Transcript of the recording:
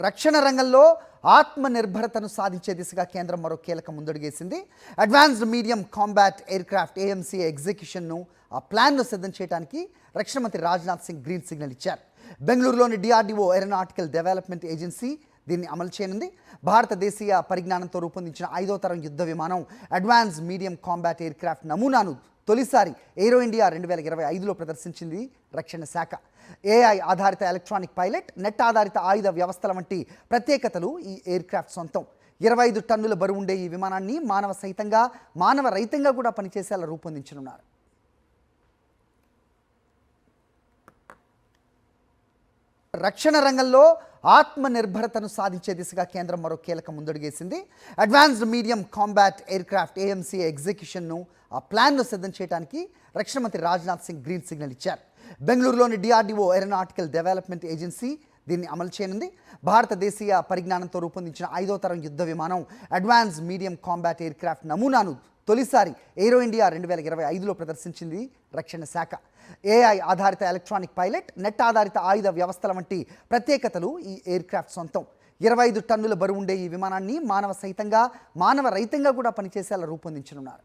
రక్షణ రంగంలో ఆత్మనిర్భరతను సాధించే దిశగా కేంద్రం మరో కీలక ముందడుగేసింది. Advanced medium combat aircraft AMCA ఎగ్జిక్యూషన్ను ఆ ప్లాన్ను సిద్ధం చేయడానికి రక్షణ మంత్రి రాజ్నాథ్ సింగ్ గ్రీన్ సిగ్నల్ ఇచ్చారు. బెంగళూరులోని డిఆర్డీఓ ఏరోనాటికల్ డెవలప్మెంట్ ఏజెన్సీ దీన్ని అమలు చేయనుంది. భారతదేశీయ పరిజ్ఞానంతో రూపొందించిన 5వ తరం యుద్ధ విమానం అడ్వాన్స్ మీడియం కాంబాట్ ఎయిర్క్రాఫ్ట్ నమూనాను తొలిసారి ఏరో ఇండియా 2025లో ప్రదర్శించింది రక్షణ శాఖ. ఏఐ ఆధారిత ఎలక్ట్రానిక్ పైలట్, నెట్ ఆధారిత ఆయుధ వ్యవస్థల వంటి ప్రత్యేకతలు ఈ ఎయిర్క్రాఫ్ట్ సొంతం. 25 టన్నుల బరువు ఉండే ఈ విమానాన్ని మానవ రహితంగా కూడా పనిచేసేలా రూపొందించనున్నారు. రక్షణ రంగంలో ఆత్మనిర్భరతను సాధించే దిశగా కేంద్రం మరో కీలక ముందడుగేసింది. Advanced medium combat aircraft AMCA ఎగ్జిక్యూషన్ను ఆ ప్లాన్ను సిద్ధం చేయడానికి రక్షణ మంత్రి రాజ్నాథ్ సింగ్ గ్రీన్ సిగ్నల్ ఇచ్చారు. బెంగళూరులోని డిఆర్డీఓ ఏరోనాటికల్ డెవలప్మెంట్ ఏజెన్సీ దీన్ని అమలు చేయనుంది. భారతదేశీయ పరిజ్ఞానంతో రూపొందించిన 5వ తరం యుద్ధ విమానం అడ్వాన్స్ మీడియం కాంబాట్ ఎయిర్క్రాఫ్ట్ నమూనాను తొలిసారి ఏరో ఇండియా 2025లో ప్రదర్శించింది రక్షణ శాఖ. ఏఐ ఆధారిత ఎలక్ట్రానిక్ పైలట్, నెట్ ఆధారిత ఆయుధ వ్యవస్థల వంటి ప్రత్యేకతలు ఈ ఎయిర్క్రాఫ్ట్ సొంతం. 25 టన్నుల బరువు ఉండే ఈ విమానాన్ని మానవ రహితంగా కూడా పనిచేసేలా రూపొందించనున్నారు.